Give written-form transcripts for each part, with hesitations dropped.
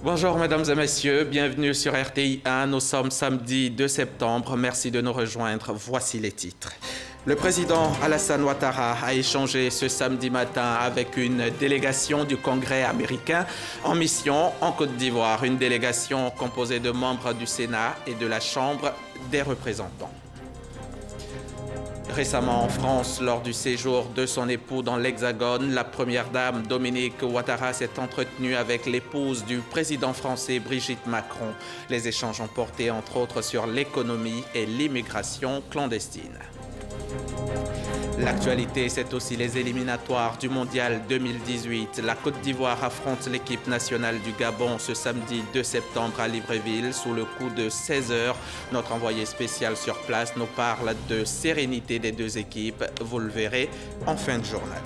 Bonjour mesdames et messieurs, bienvenue sur RTI 1. Nous sommes samedi 2 septembre. Merci de nous rejoindre. Voici les titres. Le président Alassane Ouattara a échangé ce samedi matin avec une délégation du Congrès américain en mission en Côte d'Ivoire. Une délégation composée de membres du Sénat et de la Chambre des représentants. Récemment en France, lors du séjour de son époux dans l'Hexagone, la première dame Dominique Ouattara s'est entretenue avec l'épouse du président français Brigitte Macron. Les échanges ont porté entre autres sur l'économie et l'immigration clandestine. L'actualité, c'est aussi les éliminatoires du Mondial 2018. La Côte d'Ivoire affronte l'équipe nationale du Gabon ce samedi 2 septembre à Libreville sous le coup de 16 h. Notre envoyé spécial sur place nous parle de sérénité des deux équipes. Vous le verrez en fin de journal.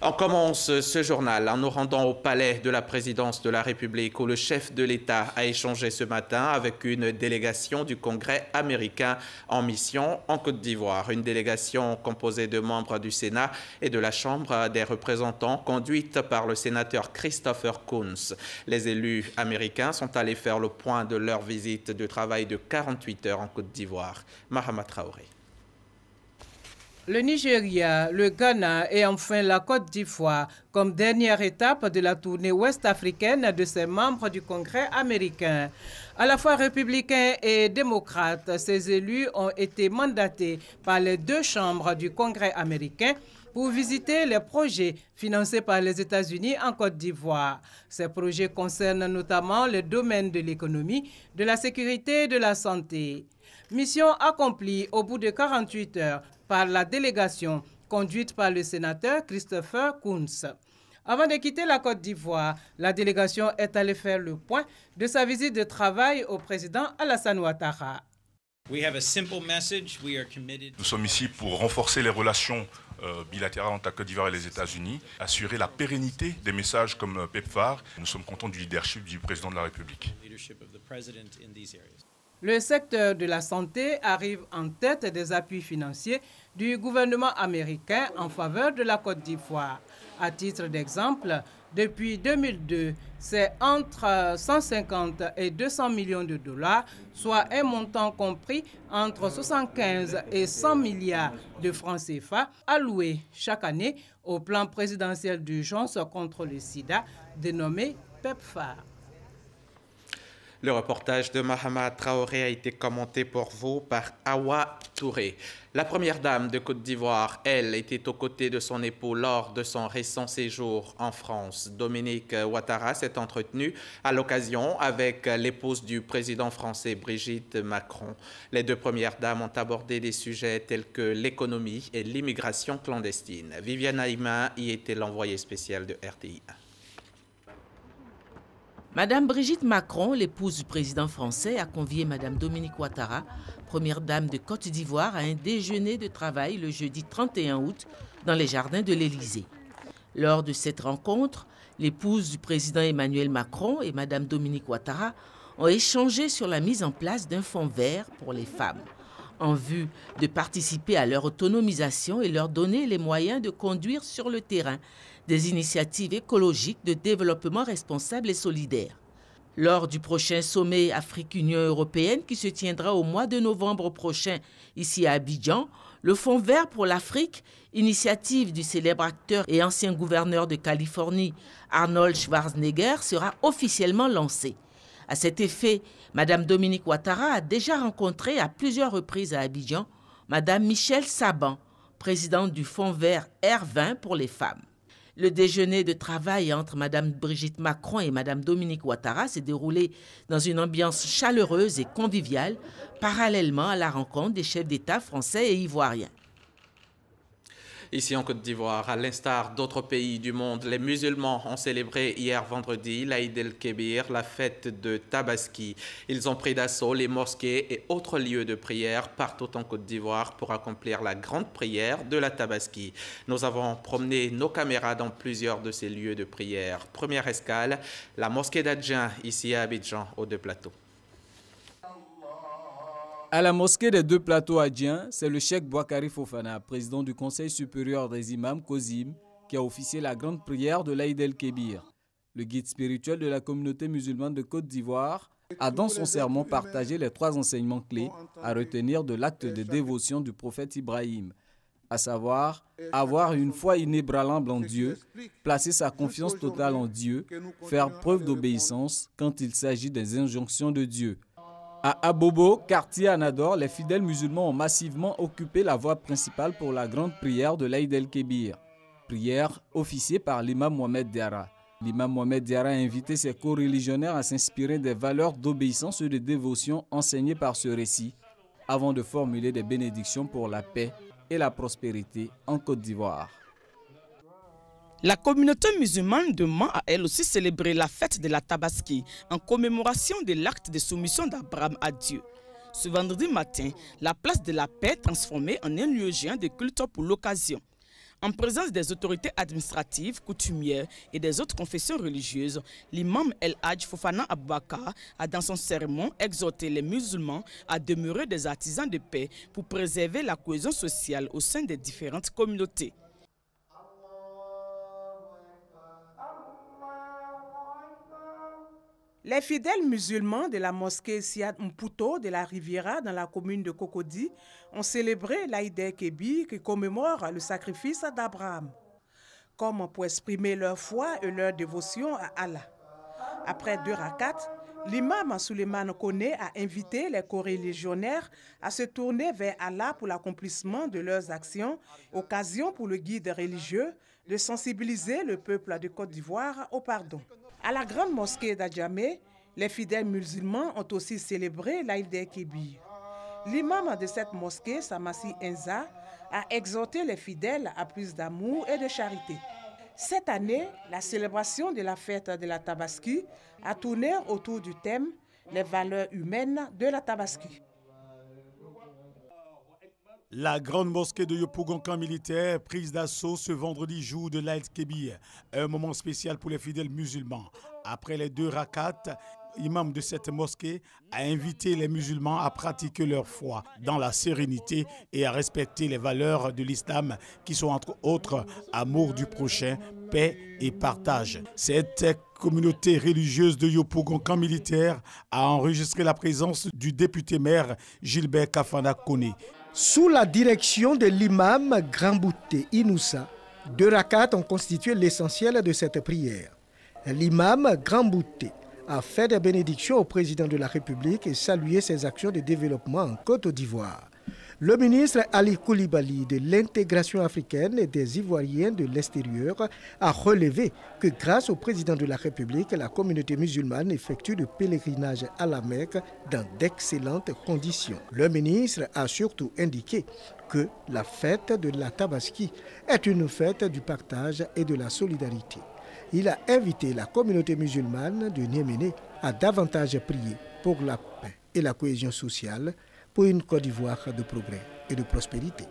On commence ce journal en nous rendant au palais de la présidence de la République où le chef de l'État a échangé ce matin avec une délégation du Congrès américain en mission en Côte d'Ivoire. Une délégation composée de membres du Sénat et de la Chambre des représentants conduite par le sénateur Christopher Coons. Les élus américains sont allés faire le point de leur visite de travail de 48 heures en Côte d'Ivoire. Mahama Traoré. Le Nigeria, le Ghana et enfin la Côte d'Ivoire comme dernière étape de la tournée ouest-africaine de ses membres du Congrès américain. À la fois républicains et démocrates, ces élus ont été mandatés par les deux chambres du Congrès américain pour visiter les projets financés par les États-Unis en Côte d'Ivoire. Ces projets concernent notamment les domaines de l'économie, de la sécurité et de la santé. Mission accomplie au bout de 48 heures par la délégation conduite par le sénateur Christopher Coons. Avant de quitter la Côte d'Ivoire, la délégation est allée faire le point de sa visite de travail au président Alassane Ouattara. Nous sommes ici pour renforcer les relations bilatérales entre la Côte d'Ivoire et les États-Unis, assurer la pérennité des messages comme PEPFAR. Nous sommes contents du leadership du président de la République. Le secteur de la santé arrive en tête des appuis financiers du gouvernement américain en faveur de la Côte d'Ivoire. À titre d'exemple, depuis 2002, c'est entre 150 et 200 millions de dollars, soit un montant compris entre 75 et 100 milliards de francs CFA alloués chaque année au plan présidentiel d'urgence contre le sida dénommé PEPFAR. Le reportage de Mahama Traoré a été commenté pour vous par Awa Touré. La première dame de Côte d'Ivoire, elle, était aux côtés de son époux lors de son récent séjour en France. Dominique Ouattara s'est entretenue à l'occasion avec l'épouse du président français Brigitte Macron. Les deux premières dames ont abordé des sujets tels que l'économie et l'immigration clandestine. Viviane Haïma y était l'envoyée spéciale de RTI. Madame Brigitte Macron, l'épouse du président français, a convié Madame Dominique Ouattara, première dame de Côte d'Ivoire, à un déjeuner de travail le jeudi 31 août dans les jardins de l'Élysée. Lors de cette rencontre, l'épouse du président Emmanuel Macron et Madame Dominique Ouattara ont échangé sur la mise en place d'un fonds vert pour les femmes, en vue de participer à leur autonomisation et leur donner les moyens de conduire sur le terrain des initiatives écologiques de développement responsable et solidaire. Lors du prochain sommet Afrique-Union européenne qui se tiendra au mois de novembre prochain ici à Abidjan, le Fonds vert pour l'Afrique, initiative du célèbre acteur et ancien gouverneur de Californie Arnold Schwarzenegger, sera officiellement lancé. À cet effet, Madame Dominique Ouattara a déjà rencontré à plusieurs reprises à Abidjan Madame Michèle Saban, présidente du Fonds vert R20 pour les femmes. Le déjeuner de travail entre Mme Brigitte Macron et Mme Dominique Ouattara s'est déroulé dans une ambiance chaleureuse et conviviale, parallèlement à la rencontre des chefs d'État français et ivoiriens. Ici en Côte d'Ivoire, à l'instar d'autres pays du monde, les musulmans ont célébré hier vendredi l'Aïd el-Kébir, la fête de Tabaski. Ils ont pris d'assaut les mosquées et autres lieux de prière partout en Côte d'Ivoire pour accomplir la grande prière de la Tabaski. Nous avons promené nos caméras dans plusieurs de ces lieux de prière. Première escale, la mosquée d'Adjin, ici à Abidjan, aux Deux Plateaux. À la mosquée des Deux Plateaux adjiens, c'est le cheikh Bouakari Fofana, président du Conseil supérieur des imams COSIM, qui a officié la grande prière de l'Aïd el-Kébir. Le guide spirituel de la communauté musulmane de Côte d'Ivoire a dans son sermon partagé les 3 enseignements clés à retenir de l'acte de dévotion du prophète Ibrahim, à savoir avoir une foi inébranlable en Dieu, placer sa confiance totale en Dieu, faire preuve d'obéissance quand il s'agit des injonctions de Dieu. À Abobo, quartier Anador, les fidèles musulmans ont massivement occupé la voie principale pour la grande prière de l'Aïd el-Kébir, prière officiée par l'imam Mohamed Diarra. L'imam Mohamed Diarra a invité ses co-religionnaires à s'inspirer des valeurs d'obéissance et de dévotion enseignées par ce récit, avant de formuler des bénédictions pour la paix et la prospérité en Côte d'Ivoire. La communauté musulmane de Mans a elle aussi célébré la fête de la Tabaski en commémoration de l'acte de soumission d'Abraham à Dieu. Ce vendredi matin, la place de la paix est transformée en un lieu géant de culte pour l'occasion. En présence des autorités administratives, coutumières et des autres confessions religieuses, l'imam El Hadj Fofana Aboubakar a dans son sermon exhorté les musulmans à demeurer des artisans de paix pour préserver la cohésion sociale au sein des différentes communautés. Les fidèles musulmans de la mosquée Siad Mputo de la Riviera dans la commune de Cocody ont célébré l'Aïd el-Kébir qui commémore le sacrifice d'Abraham, comme pour exprimer leur foi et leur dévotion à Allah. Après 2 rakats, l'imam Souleymane Koné a invité les coreligionnaires à se tourner vers Allah pour l'accomplissement de leurs actions, occasion pour le guide religieux de sensibiliser le peuple de Côte d'Ivoire au pardon. À la grande mosquée d'Adjamé, les fidèles musulmans ont aussi célébré l'Aïd el-Kébir. L'imam de cette mosquée, Samassi Enza, a exhorté les fidèles à plus d'amour et de charité. Cette année, la célébration de la fête de la Tabaski a tourné autour du thème « Les valeurs humaines de la Tabaski ». La grande mosquée de Yopougon camp militaire, prise d'assaut ce vendredi jour de l'Aïd el-Kébir. Un moment spécial pour les fidèles musulmans. Après les 2 rakats, l'imam de cette mosquée a invité les musulmans à pratiquer leur foi dans la sérénité et à respecter les valeurs de l'islam qui sont entre autres amour du prochain, paix et partage. Cette communauté religieuse de Yopougon camp militaire a enregistré la présence du député maire Gilbert Kafana Koné. Sous la direction de l'imam Grambouté Inoussa, 2 rakats ont constitué l'essentiel de cette prière. L'imam Grambouté a fait des bénédictions au président de la République et salué ses actions de développement en Côte d'Ivoire. Le ministre Ali Koulibaly de l'intégration africaine et des Ivoiriens de l'extérieur a relevé que grâce au président de la République, la communauté musulmane effectue le pèlerinage à la Mecque dans d'excellentes conditions. Le ministre a surtout indiqué que la fête de la Tabaski est une fête du partage et de la solidarité. Il a invité la communauté musulmane de Niéméné à davantage prier pour la paix et la cohésion sociale pour une Côte d'Ivoire de progrès et de prospérité.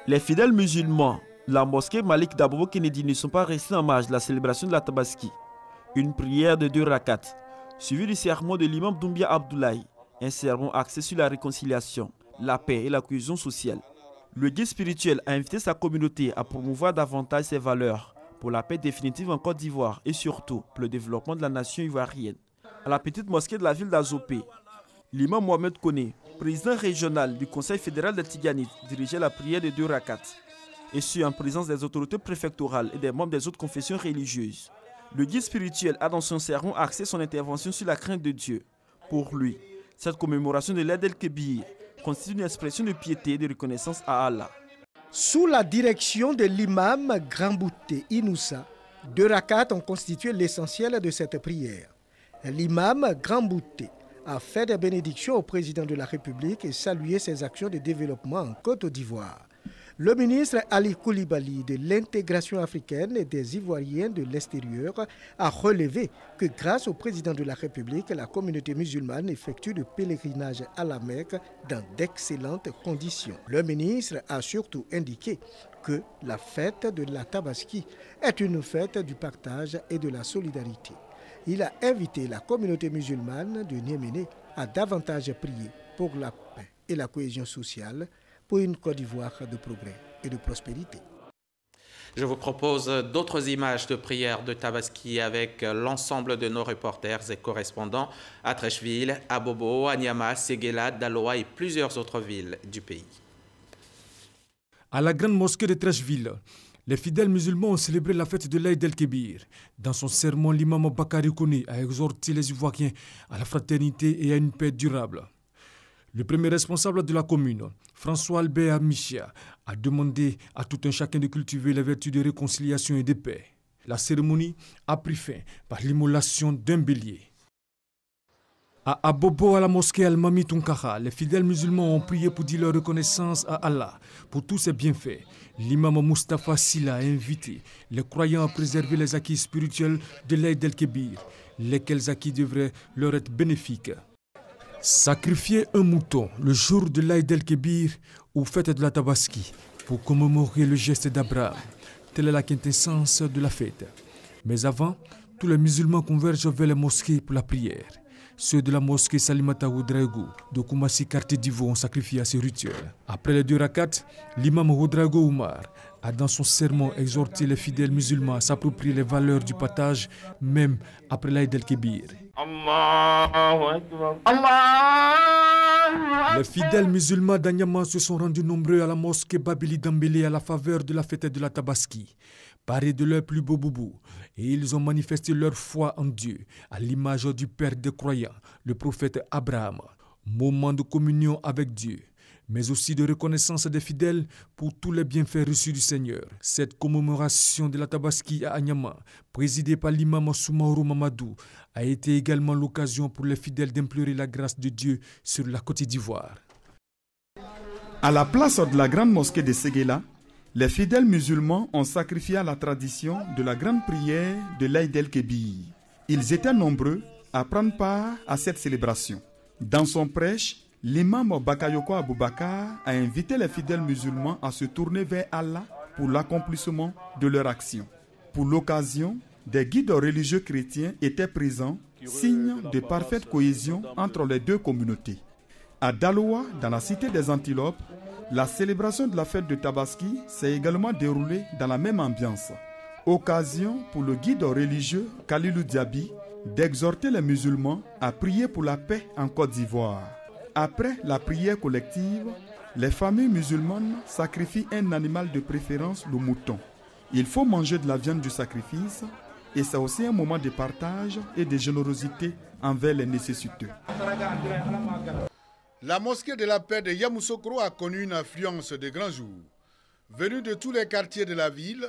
Les fidèles musulmans, la mosquée Malik Dabo Kennedy ne sont pas restés en marge de la célébration de la Tabaski. Une prière de 2 rakats, suivie du sermon de l'imam Doumbia Abdoulaye, un sermon axé sur la réconciliation, la paix et la cohésion sociale. Le guide spirituel a invité sa communauté à promouvoir davantage ses valeurs pour la paix définitive en Côte d'Ivoire et surtout pour le développement de la nation ivoirienne. À la petite mosquée de la ville d'Azopé, l'imam Mohamed Koné, président régional du Conseil fédéral de Tiganite, dirigeait la prière de 2 rakats, et ce en présence des autorités préfectorales et des membres des autres confessions religieuses. Le guide spirituel a dans son sermon axé son intervention sur la crainte de Dieu. Pour lui, cette commémoration de l'Aïd el-Kébir constitue une expression de piété et de reconnaissance à Allah. Sous la direction de l'imam Grambouté Inoussa, 2 rakats ont constitué l'essentiel de cette prière. L'imam Grambouté a fait des bénédictions au président de la République et salué ses actions de développement en Côte d'Ivoire. Le ministre Ali Koulibaly de l'intégration africaine et des Ivoiriens de l'extérieur a relevé que grâce au président de la République, la communauté musulmane effectue le pèlerinage à la Mecque dans d'excellentes conditions. Le ministre a surtout indiqué que la fête de la Tabaski est une fête du partage et de la solidarité. Il a invité la communauté musulmane de Niéméné à davantage prier pour la paix et la cohésion sociale pour une Côte d'Ivoire de progrès et de prospérité. Je vous propose d'autres images de prières de Tabaski avec l'ensemble de nos reporters et correspondants à Treichville, à Bobo, à Niama, Séguéla, Daloa et plusieurs autres villes du pays. À la grande mosquée de Treichville, les fidèles musulmans ont célébré la fête de l'Aïd el-Kébir. Dans son sermon, l'imam Bakari Koné a exhorté les Ivoiriens à la fraternité et à une paix durable. Le premier responsable de la commune, François Albert Michia, a demandé à tout un chacun de cultiver les vertus de réconciliation et de paix. La cérémonie a pris fin par l'immolation d'un bélier. À Abobo, à la mosquée Al-Mami Tunkara, les fidèles musulmans ont prié pour dire leur reconnaissance à Allah pour tous ses bienfaits. L'imam Mustafa Silla a invité les croyants à préserver les acquis spirituels de l'Aïd el-Kébir, lesquels acquis devraient leur être bénéfiques. Sacrifier un mouton le jour de l'Aïd el-Kébir ou fête de la Tabaski pour commémorer le geste d'Abraham, telle est la quintessence de la fête. Mais avant, tous les musulmans convergent vers les mosquées pour la prière. Ceux de la mosquée Salimata Ouedraogo de Koumassi, quartier d'Ivo, ont sacrifié à ces rituels. Après les 2 rakats, l'imam Ouedraogo Oumar a dans son sermon exhorté les fidèles musulmans à s'approprier les valeurs du partage, même après l'Aïd el-Kébir. Les fidèles musulmans d'Anyama se sont rendus nombreux à la mosquée Babili Dambélé à la faveur de la fête de la Tabaski, parés de leur plus beau boubou, et ils ont manifesté leur foi en Dieu à l'image du Père des croyants, le prophète Abraham. Moment de communion avec Dieu, mais aussi de reconnaissance des fidèles pour tous les bienfaits reçus du Seigneur. Cette commémoration de la Tabaski à Anyama, présidée par l'imam Soumaoro Mamadou, a été également l'occasion pour les fidèles d'implorer la grâce de Dieu sur la Côte d'Ivoire. À la place de la grande mosquée de Séguéla, les fidèles musulmans ont sacrifié à la tradition de la grande prière de l'Aïd el-Kébir. Ils étaient nombreux à prendre part à cette célébration. Dans son prêche, l'imam Bakayoko Aboubakar a invité les fidèles musulmans à se tourner vers Allah pour l'accomplissement de leur action. Pour l'occasion, des guides religieux chrétiens étaient présents, signe de parfaite cohésion entre les deux communautés. À Daloa, dans la cité des Antilopes, la célébration de la fête de Tabaski s'est également déroulée dans la même ambiance. Occasion pour le guide religieux Kalilou Diaby d'exhorter les musulmans à prier pour la paix en Côte d'Ivoire. Après la prière collective, les familles musulmanes sacrifient un animal de préférence, le mouton. Il faut manger de la viande du sacrifice et c'est aussi un moment de partage et de générosité envers les nécessiteux. La mosquée de la paix de Yamoussoukro a connu une affluence de grands jours. Venus de tous les quartiers de la ville,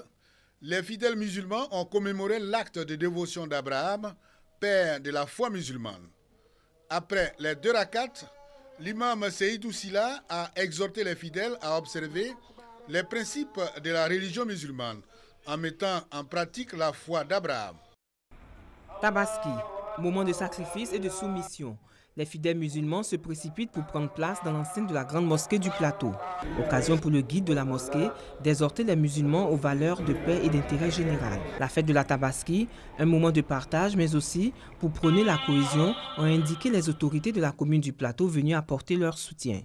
les fidèles musulmans ont commémoré l'acte de dévotion d'Abraham, père de la foi musulmane. Après les 2 rakats, l'imam Seydou Silla a exhorté les fidèles à observer les principes de la religion musulmane en mettant en pratique la foi d'Abraham. Tabaski, moment de sacrifice et de soumission. Les fidèles musulmans se précipitent pour prendre place dans l'enceinte de la grande mosquée du plateau. Occasion pour le guide de la mosquée d'exhorter les musulmans aux valeurs de paix et d'intérêt général. La fête de la Tabaski, un moment de partage, mais aussi pour prôner la cohésion, ont indiqué les autorités de la commune du plateau venues apporter leur soutien.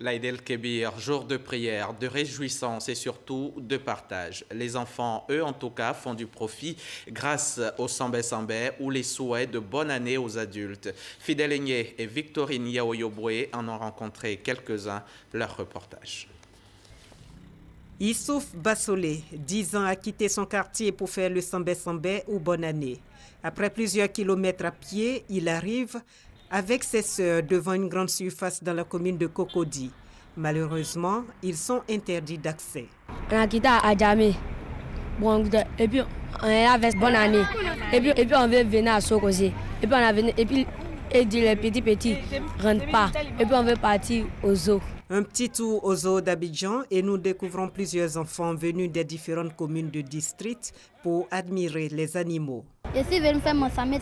L'Aïd el-Kébir, jour de prière, de réjouissance et surtout de partage. Les enfants, eux en tout cas, font du profit grâce au Sambé ou les souhaits de bonne année aux adultes. Fidèle Aigné et Victorine Yaoyoboué en ont rencontré quelques-uns. Leur reportage. Issouf Bassolé, 10 ans, a quitté son quartier pour faire le Sambé ou bonne année. Après plusieurs kilomètres à pied, il arrive avec ses sœurs devant une grande surface dans la commune de Cocody. Malheureusement, ils sont interdits d'accès. On a quitté à Djamé. Bon, et puis on est avec bonne année. Et puis on veut venir à Sokosi. Et puis on a venu, et puis et dit les petits ne rentrent pas. Et puis on veut partir au zoo. Un petit tour au zoo d'Abidjan et nous découvrons plusieurs enfants venus des différentes communes du district pour admirer les animaux. Je suis venu faire mon samé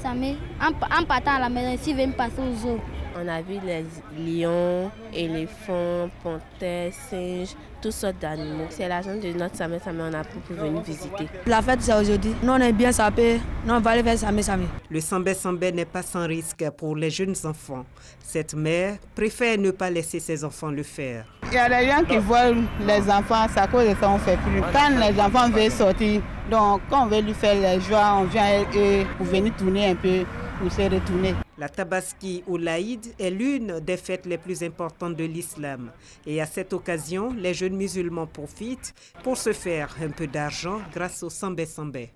en partant à la maison, je suis venu passer au zoo. On a vu les lions, éléphants, panthères, singes, toutes sortes d'animaux. C'est la journée de notre Samé Samé, on a pu venir visiter. La fête c'est aujourd'hui. Nous on est bien sapés, nous on va aller faire Samé Samé. Le Sambé Sambé n'est pas sans risque pour les jeunes enfants. Cette mère préfère ne pas laisser ses enfants le faire. Il y a des gens qui voient les enfants, c'est à cause de ça on ne fait plus. Quand les enfants veulent sortir, donc quand on veut lui faire les joies, on vient avec eux pour venir tourner un peu, pour se retourner. La Tabaski ou l'Aïd est l'une des fêtes les plus importantes de l'islam. Et à cette occasion, les jeunes musulmans profitent pour se faire un peu d'argent grâce au Sambé Sambé.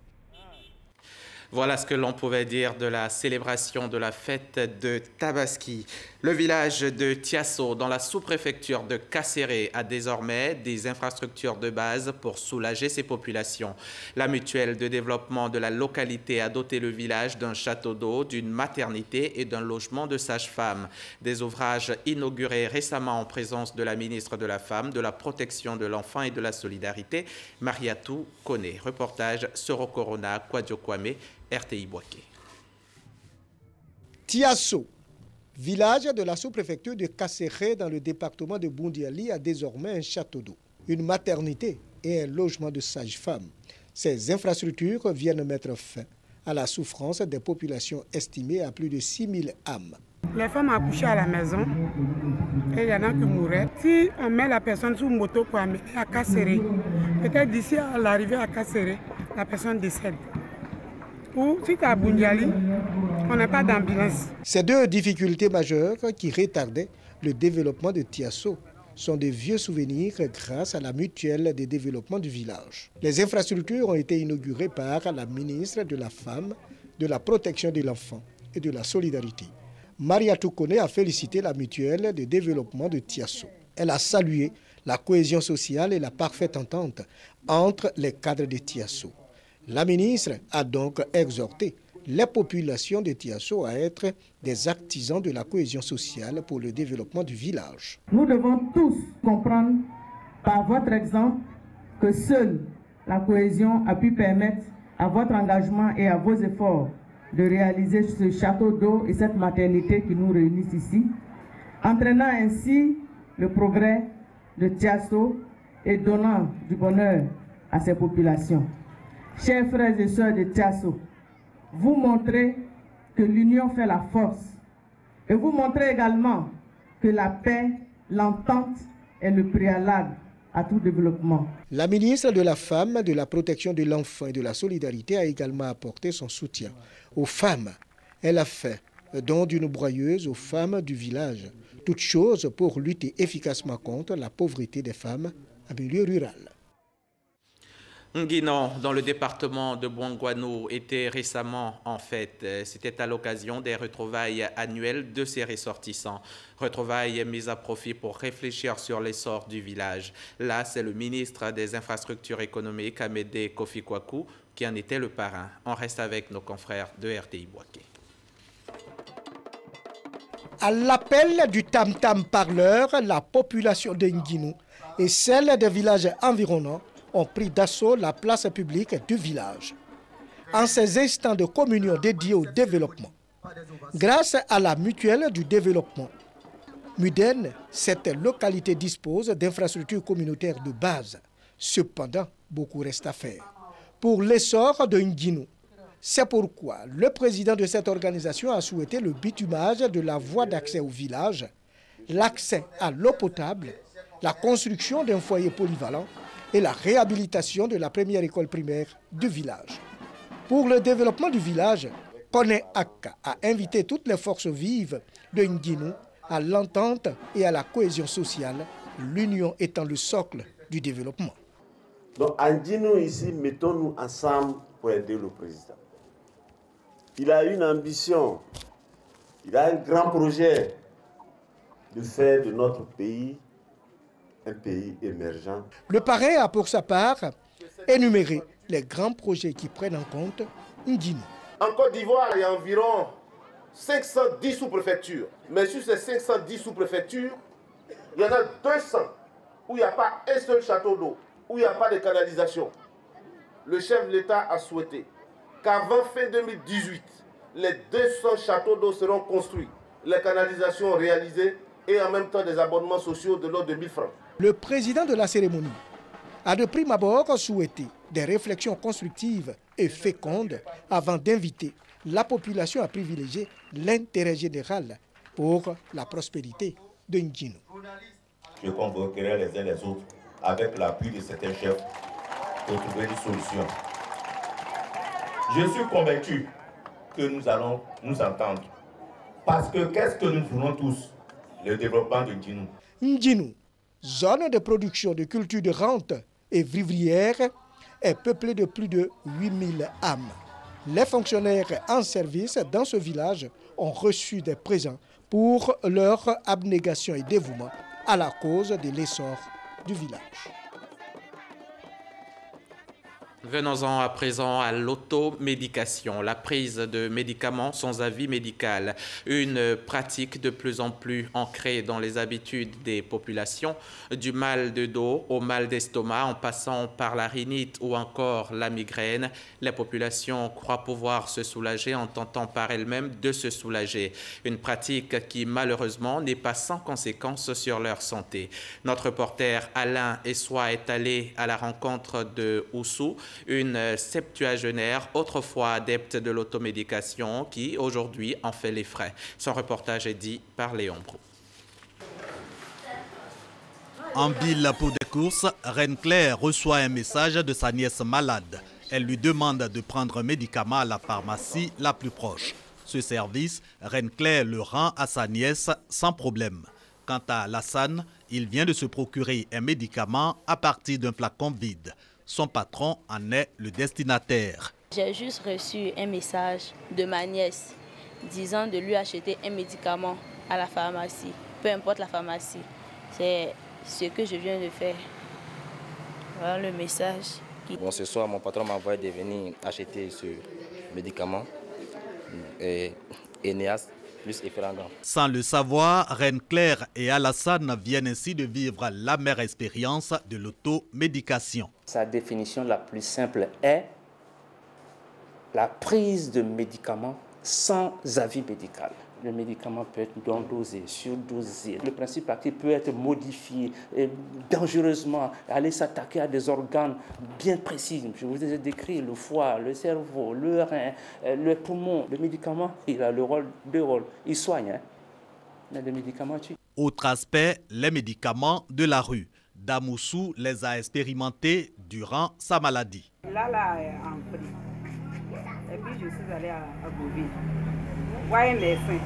Voilà ce que l'on pouvait dire de la célébration de la fête de Tabaski. Le village de Tiasso, dans la sous-préfecture de Kasséré, a désormais des infrastructures de base pour soulager ses populations. La mutuelle de développement de la localité a doté le village d'un château d'eau, d'une maternité et d'un logement de sage-femme. Des ouvrages inaugurés récemment en présence de la ministre de la Femme, de la Protection de l'Enfant et de la Solidarité, Mariatou Kone. Reportage Soro Corona, Kwadjo Kwame, RTI Boaké. Tiasso, village de la sous-préfecture de Kasséré dans le département de Boundiali, a désormais un château d'eau, une maternité et un logement de sage-femme. Ces infrastructures viennent mettre fin à la souffrance des populations estimées à plus de 6 000 âmes. Les femmes accouchaient à la maison et il y en a qui mouraient. Si on met la personne sous moto pour amener à Kasséré, peut-être d'ici à l'arrivée à Kasséré, la personne décède. Ou si tu es à Boundiali, on n'a pas d'ambulance. Ces deux difficultés majeures qui retardaient le développement de Tiasso sont de vieux souvenirs grâce à la mutuelle de développement du village. Les infrastructures ont été inaugurées par la ministre de la Femme, de la Protection de l'Enfant et de la Solidarité. Mariatou Kone a félicité la mutuelle de développement de Tiasso. Elle a salué la cohésion sociale et la parfaite entente entre les cadres de Tiasso. La ministre a donc exhorté les populations de Tiasso à être des artisans de la cohésion sociale pour le développement du village. Nous devons tous comprendre par votre exemple que seule la cohésion a pu permettre à votre engagement et à vos efforts de réaliser ce château d'eau et cette maternité qui nous réunissent ici, entraînant ainsi le progrès de Tiasso et donnant du bonheur à ses populations. Chers frères et sœurs de Tiasso, vous montrez que l'union fait la force et vous montrez également que la paix, l'entente est le préalable à tout développement. La ministre de la Femme, de la Protection de l'Enfant et de la Solidarité a également apporté son soutien aux femmes. Elle a fait don d'une broyeuse aux femmes du village, toute chose pour lutter efficacement contre la pauvreté des femmes en milieu rural. Nguinon, dans le département de Bouangouanou, était récemment en fête. C'était à l'occasion des retrouvailles annuelles de ses ressortissants. Retrouvailles mises à profit pour réfléchir sur l'essor du village. Là, c'est le ministre des Infrastructures économiques, Amédée Kofi Kwaku, qui en était le parrain. On reste avec nos confrères de RTI Boaké. À l'appel du tam-tam parleur, la population de Nguinou et celle des villages environnants ont pris d'assaut la place publique du village. En ces instants de communion dédiés au développement, grâce à la mutuelle du développement, MUDEN, cette localité dispose d'infrastructures communautaires de base. Cependant, beaucoup reste à faire pour l'essor de Nguinou. C'est pourquoi le président de cette organisation a souhaité le bitumage de la voie d'accès au village, l'accès à l'eau potable, la construction d'un foyer polyvalent et la réhabilitation de la première école primaire du village. Pour le développement du village, Kone Akka a invité toutes les forces vives de Nguinou à l'entente et à la cohésion sociale, l'union étant le socle du développement. Donc à Nguinou ici, mettons-nous ensemble pour aider le président. Il a une ambition, il a un grand projet de faire de notre pays un pays émergent. Le parrain a pour sa part énuméré les grands projets qui prennent en compte Nguinou. En Côte d'Ivoire, il y a environ 510 sous-préfectures. Mais sur ces 510 sous-préfectures, il y en a 200 où il n'y a pas un seul château d'eau, où il n'y a pas de canalisation. Le chef de l'État a souhaité qu'avant fin 2018, les 200 châteaux d'eau seront construits. les canalisations réalisées et en même temps des abonnements sociaux de l'ordre de 1000 francs. Le président de la cérémonie a de prime abord souhaité des réflexions constructives et fécondes avant d'inviter la population à privilégier l'intérêt général pour la prospérité de N'Djinnou. Je convoquerai les uns les autres avec l'appui de certains chefs pour trouver une solution. Je suis convaincu que nous allons nous entendre. Parce que qu'est-ce que nous voulons tous? Le développement de N'Djinnou. N'Djinnou, zone de production de cultures de rente et vivrières, est peuplée de plus de 8000 âmes. Les fonctionnaires en service dans ce village ont reçu des présents pour leur abnégation et dévouement à la cause de l'essor du village. Venons-en à présent à l'automédication, la prise de médicaments sans avis médical, une pratique de plus en plus ancrée dans les habitudes des populations, du mal de dos au mal d'estomac en passant par la rhinite ou encore la migraine. Les populations croient pouvoir se soulager en tentant par elles-mêmes de se soulager, une pratique qui malheureusement n'est pas sans conséquences sur leur santé. Notre reporter Alain Essois est allé à la rencontre de Oussou, une septuagénaire, autrefois adepte de l'automédication, qui aujourd'hui en fait les frais. Son reportage est dit par Léon Brou. En ville pour des courses, Reine Claire reçoit un message de sa nièce malade. Elle lui demande de prendre un médicament à la pharmacie la plus proche. Ce service, Reine Claire le rend à sa nièce sans problème. Quant à Lassane, il vient de se procurer un médicament à partir d'un flacon vide. Son patron en est le destinataire. J'ai juste reçu un message de ma nièce disant de lui acheter un médicament à la pharmacie, peu importe la pharmacie. C'est ce que je viens de faire. Voilà le message. Bon, ce soir, mon patron m'a envoyé de venir acheter ce médicament, Enéas plus Efferalgan. Sans le savoir, Reine Claire et Alassane viennent ainsi de vivre l'amère expérience de l'automédication. Sa définition la plus simple est la prise de médicaments sans avis médical. Le médicament peut être non-dosé, surdosé. Le principe actif peut être modifié dangereusement, aller s'attaquer à des organes bien précis. Je vous ai décrit le foie, le cerveau, le rein, le poumon. Le médicament, il a deux rôles. Il soigne, mais le médicament tue. Autre aspect, les médicaments de la rue. Damoussou les a expérimentés durant sa maladie. Là, en prix. Et puis je suis allée à Gobi. Voir un médecin.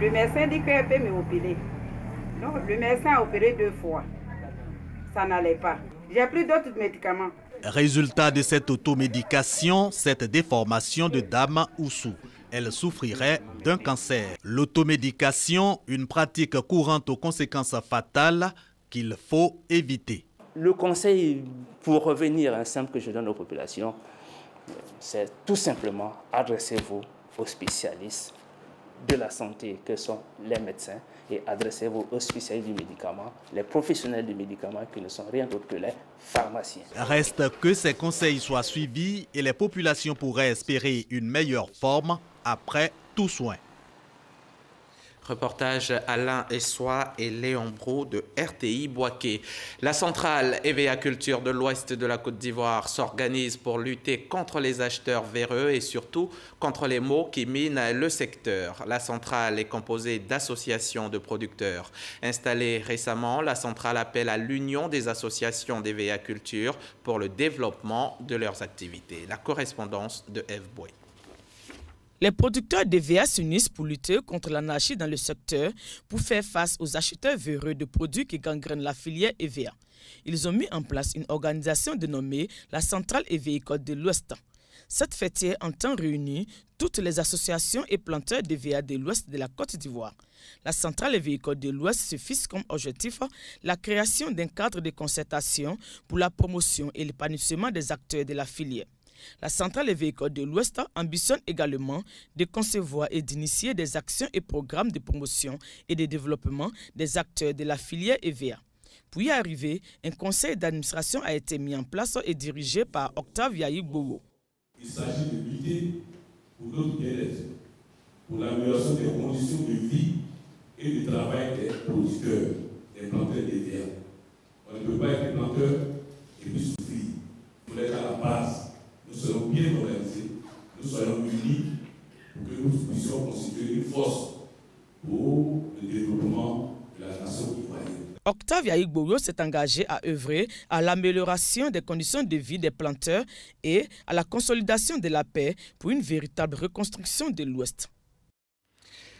Le médecin dit qu'il peut m'opérer. Non, le médecin a opéré 2 fois. Ça n'allait pas. J'ai pris d'autres médicaments. Résultat de cette automédication, cette déformation de Dame Oussou. Elle souffrirait d'un cancer. L'automédication, une pratique courante aux conséquences fatales qu'il faut éviter. Le conseil, pour revenir à simple que je donne aux populations, c'est tout simplement adressez-vous aux spécialistes de la santé que sont les médecins et adressez-vous aux spécialistes du médicament, les professionnels du médicament qui ne sont rien d'autre que les pharmaciens. Reste que ces conseils soient suivis et les populations pourraient espérer une meilleure forme après tout soin. Reportage Alain Essois et Léon Brou de RTI Boaké. La centrale EVA Culture de l'Ouest de la Côte d'Ivoire s'organise pour lutter contre les acheteurs véreux et surtout contre les maux qui minent le secteur. La centrale est composée d'associations de producteurs. Installée récemment, la centrale appelle à l'union des associations d'EVA Culture pour le développement de leurs activités. La correspondance de Eve Boué. Les producteurs d'EVA s'unissent pour lutter contre l'anarchie dans le secteur pour faire face aux acheteurs véreux de produits qui gangrènent la filière EVA. Ils ont mis en place une organisation dénommée la Centrale EVA Côte de l'Ouest. Cette fêtière entend réunir toutes les associations et planteurs d'EVA de l'Ouest de la Côte d'Ivoire. La Centrale EVA Côte de l'Ouest se fixe comme objectif la création d'un cadre de concertation pour la promotion et l'épanouissement des acteurs de la filière. La Centrale EVA Côte de l'Ouest ambitionne également de concevoir et d'initier des actions et programmes de promotion et de développement des acteurs de la filière EVA. Pour y arriver, un conseil d'administration a été mis en place et dirigé par Octave Yahi Bogo. Il s'agit de lutter pour notre bien-être, pour l'amélioration des conditions de vie et du travail des producteurs, des planteurs des terres. On ne peut pas être planteur et puis souffrir. Il faut être à la base. Nous serons bien organisés, nous soyons unis pour que nous puissions constituer une force pour le développement de la nation ivoirienne. Octavia Igboyo s'est engagé à œuvrer à l'amélioration des conditions de vie des planteurs et à la consolidation de la paix pour une véritable reconstruction de l'Ouest.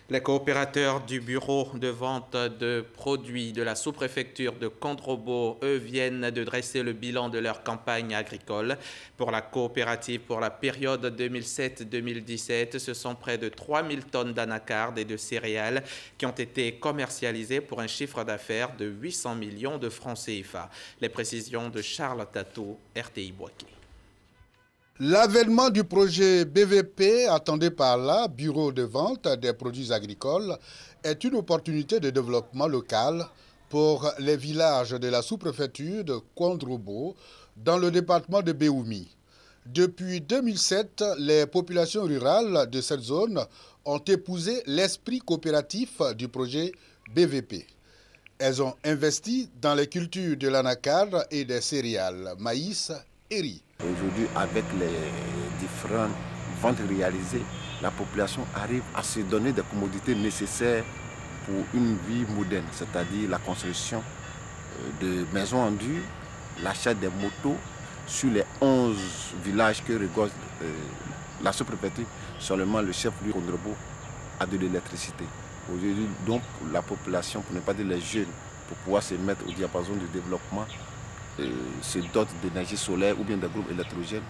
Les coopérateurs du bureau de vente de produits de la sous-préfecture de Kondrobo, eux, viennent de dresser le bilan de leur campagne agricole. Pour la coopérative, pour la période 2007-2017, ce sont près de 3000 tonnes d'anacarde et de céréales qui ont été commercialisées pour un chiffre d'affaires de 800 millions de francs CFA. Les précisions de Charles Tato, RTI Boaké. L'avènement du projet BVP, attendu par la Bureau de vente des produits agricoles, est une opportunité de développement local pour les villages de la sous-préfecture de Kondrobo dans le département de Béoumi. Depuis 2007, les populations rurales de cette zone ont épousé l'esprit coopératif du projet BVP. Elles ont investi dans les cultures de l'anacarde et des céréales, maïs et riz. Aujourd'hui, avec les différentes ventes réalisées, la population arrive à se donner des commodités nécessaires pour une vie moderne, c'est-à-dire la construction de maisons en dur, l'achat des motos sur les 11 villages que regorge la sous-préfecture. Seulement le chef-lieu Kondrobo a de l'électricité. Aujourd'hui, donc, la population, pour ne pas dire les jeunes, pour pouvoir se mettre au diapason du développement, se dote d'énergie solaire ou bien de groupes électrogènes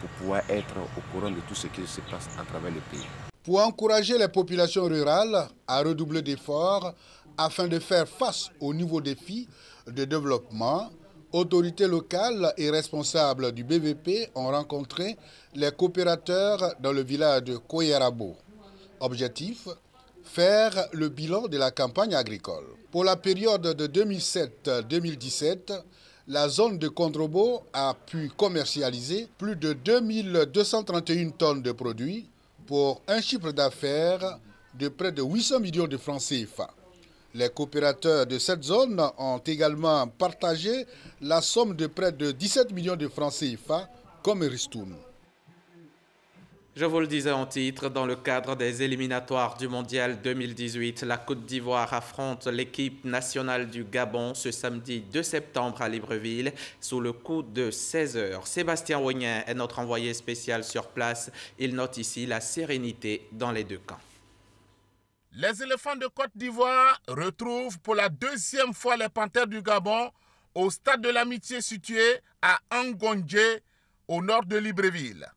pour pouvoir être au courant de tout ce qui se passe à travers le pays. Pour encourager les populations rurales à redoubler d'efforts afin de faire face aux nouveaux défis de développement, autorités locales et responsables du BVP ont rencontré les coopérateurs dans le village de Koyarabo. Objectif, faire le bilan de la campagne agricole. Pour la période de 2007-2017, la zone de Kondrobo a pu commercialiser plus de 2231 tonnes de produits pour un chiffre d'affaires de près de 800 millions de francs CFA. Les coopérateurs de cette zone ont également partagé la somme de près de 17 millions de francs CFA comme ristourne. Je vous le disais en titre, dans le cadre des éliminatoires du Mondial 2018, la Côte d'Ivoire affronte l'équipe nationale du Gabon ce samedi 2 septembre à Libreville sous le coup de 16h. Sébastien Ognin est notre envoyé spécial sur place. Il note ici la sérénité dans les deux camps. Les éléphants de Côte d'Ivoire retrouvent pour la deuxième fois les panthères du Gabon au stade de l'Amitié situé à Ngondje, au nord de Libreville.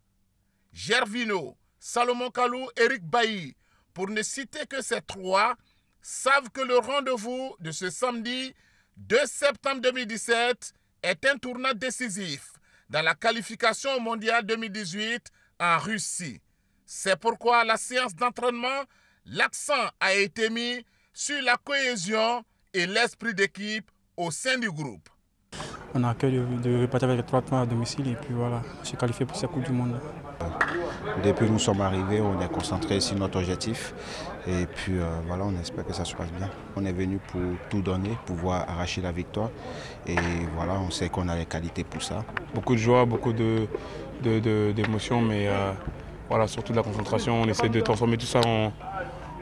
Gervino, Salomon Kalou, Eric Bailly, pour ne citer que ces trois, savent que le rendez-vous de ce samedi 2 septembre 2017 est un tournant décisif dans la qualification au Mondial 2018 en Russie. C'est pourquoi à la séance d'entraînement, l'accent a été mis sur la cohésion et l'esprit d'équipe au sein du groupe. On a à cœur de repartir avec 3 points à domicile et puis voilà, se qualifier pour cette Coupe du Monde. Depuis que nous sommes arrivés, on est concentré sur notre objectif et puis voilà, on espère que ça se passe bien. On est venu pour tout donner, pouvoir arracher la victoire et voilà, on sait qu'on a les qualités pour ça. Beaucoup de joie, beaucoup d'émotions, mais voilà, surtout de la concentration. On essaie de transformer tout ça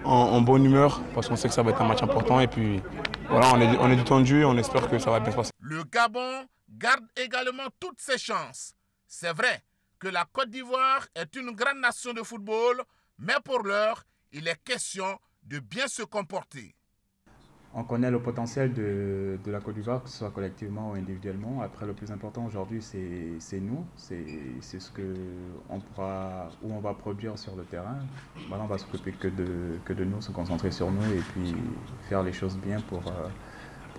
en bonne humeur parce qu'on sait que ça va être un match important et puis voilà, on est détendu, on espère que ça va bien se passer. Le Gabon garde également toutes ses chances. C'est vrai que la Côte d'Ivoire est une grande nation de football, mais pour l'heure, il est question de bien se comporter. On connaît le potentiel de la Côte d'Ivoire, que ce soit collectivement ou individuellement. Après, le plus important aujourd'hui, c'est nous. C'est ce qu'on pourra, où on va produire sur le terrain. Voilà, on va s'occuper que de nous, se concentrer sur nous et puis faire les choses bien pour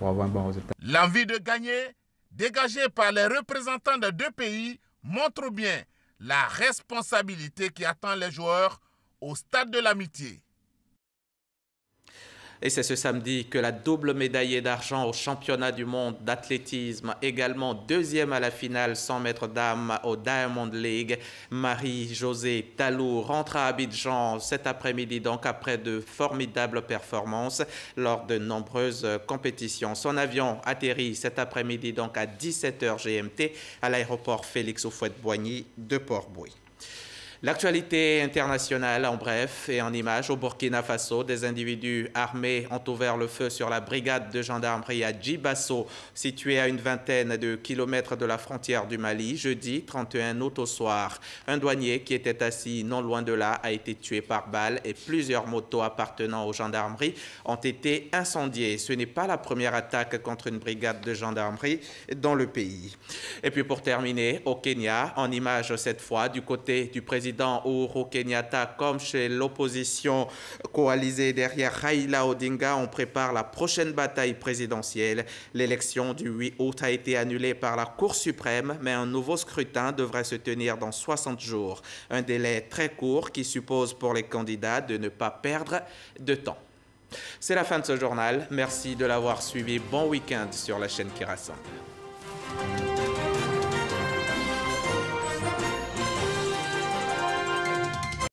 avoir un bon résultat. L'envie de gagner, dégagée par les représentants des deux pays, montre bien la responsabilité qui attend les joueurs au stade de l'Amitié. Et c'est ce samedi que la double médaillée d'argent au championnat du monde d'athlétisme, également deuxième à la finale 100 mètres dames au Diamond League, Marie-Josée Talou rentre à Abidjan cet après-midi, donc après de formidables performances lors de nombreuses compétitions. Son avion atterrit cet après-midi donc à 17h GMT à l'aéroport Félix Houphouët-Boigny de Port-Bouët. L'actualité internationale en bref et en images au Burkina Faso, des individus armés ont ouvert le feu sur la brigade de gendarmerie à Djibasso, située à une vingtaine de kilomètres de la frontière du Mali, jeudi 31 août au soir. Un douanier qui était assis non loin de là a été tué par balle et plusieurs motos appartenant aux gendarmeries ont été incendiées. Ce n'est pas la première attaque contre une brigade de gendarmerie dans le pays. Et puis pour terminer, au Kenya, en images cette fois, du côté du président Uhuru Kenyatta comme chez l'opposition coalisée derrière Raila Odinga, on prépare la prochaine bataille présidentielle. L'élection du 8 août a été annulée par la Cour suprême, mais un nouveau scrutin devrait se tenir dans 60 jours. Un délai très court qui suppose pour les candidats de ne pas perdre de temps. C'est la fin de ce journal. Merci de l'avoir suivi. Bon week-end sur la chaîne qui rassemble.